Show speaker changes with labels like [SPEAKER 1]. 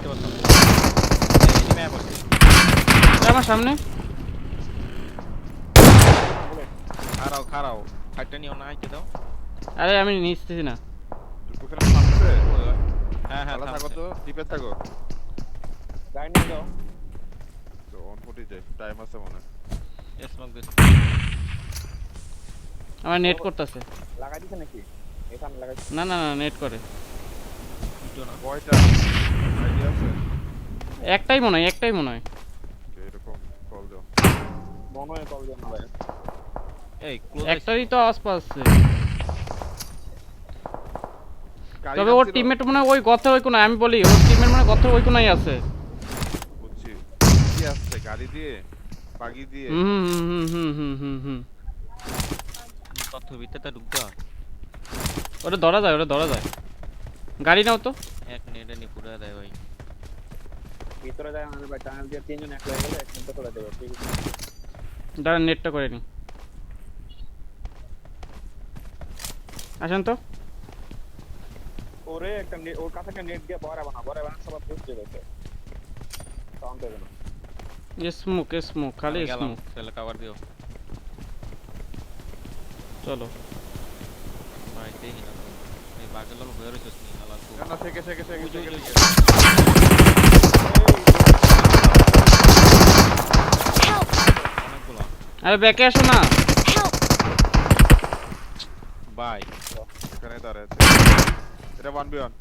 [SPEAKER 1] দেখতে পাচ্ছ এই ম্যাপ আছে
[SPEAKER 2] আমার সামনে
[SPEAKER 1] খারাও খারাও ফাইটটা নিও না আইতে দাও
[SPEAKER 2] আরে আমি নিচ্ছি না
[SPEAKER 3] ওখানে থামছে
[SPEAKER 1] হ্যাঁ হ্যাঁ
[SPEAKER 3] ভালো থাকো
[SPEAKER 1] থামছে
[SPEAKER 3] তো টিপে থাকো
[SPEAKER 4] গাড়ি নিয়ে যাও
[SPEAKER 3] তো অন ফুটি যায় টাইম আছে মনে হয়
[SPEAKER 1] স্মোক দিস
[SPEAKER 2] আমার নেট করতেছে
[SPEAKER 4] লাগাই দিছে নাকি এখানে লাগাই
[SPEAKER 2] না না না নেট করে
[SPEAKER 1] দুটো না
[SPEAKER 3] কয়টা আইডিয়া আছে
[SPEAKER 2] একটাই মনে হয়
[SPEAKER 3] এরকম কল দাও
[SPEAKER 4] মনে হয় কল দিয়ে না ভাই
[SPEAKER 1] এই ক্লোজ
[SPEAKER 2] একটারই তো আশপাশ আছে
[SPEAKER 3] গাড়ি
[SPEAKER 2] তবে ওর
[SPEAKER 3] নামছিল?
[SPEAKER 2] টিমমেট মনে হয় ওই গর্তের ওই কোনায় আমি বলি ওর টিমমেট মনে হয় গর্তের ওই কোনায় আছে
[SPEAKER 3] বুঝছি কি আসছে গাড়ি দিয়ে বাগি দিয়ে
[SPEAKER 2] হুম
[SPEAKER 1] তথ্য ভিত্তিতে ঢুকতো
[SPEAKER 2] ওটা ধরা যায় গাড়ি নাও তো
[SPEAKER 1] এক নেটে নি পুরো দেয় ভাই
[SPEAKER 4] ভিতরে যায় আমাদের ভাই টানেল দিয়ে তিনজন এক হয়ে গেলে একজন তো করে দেবে ঠিক আছে
[SPEAKER 2] দাঁড়ান নেটটা করে নি আসেন তো
[SPEAKER 4] ওরে একটা ওর কাছে একটা নেট দিয়ে বড় বানা সব বুঝতে গেছে সাউন্ড দেবে না
[SPEAKER 2] স্মোক খালি
[SPEAKER 1] আমি গেলাম
[SPEAKER 2] স্মোক
[SPEAKER 1] তাহলে কভার দিও
[SPEAKER 2] চলো
[SPEAKER 1] ভাই দেখি না এই বাগের লোক হয়ে রইছস নি আলা তো
[SPEAKER 3] না না থেকে
[SPEAKER 1] অনেকগুলো
[SPEAKER 2] আরে ব্যাকে আসো না
[SPEAKER 1] বাই
[SPEAKER 3] এখানে দাঁড়ায় আছে এটা 1v1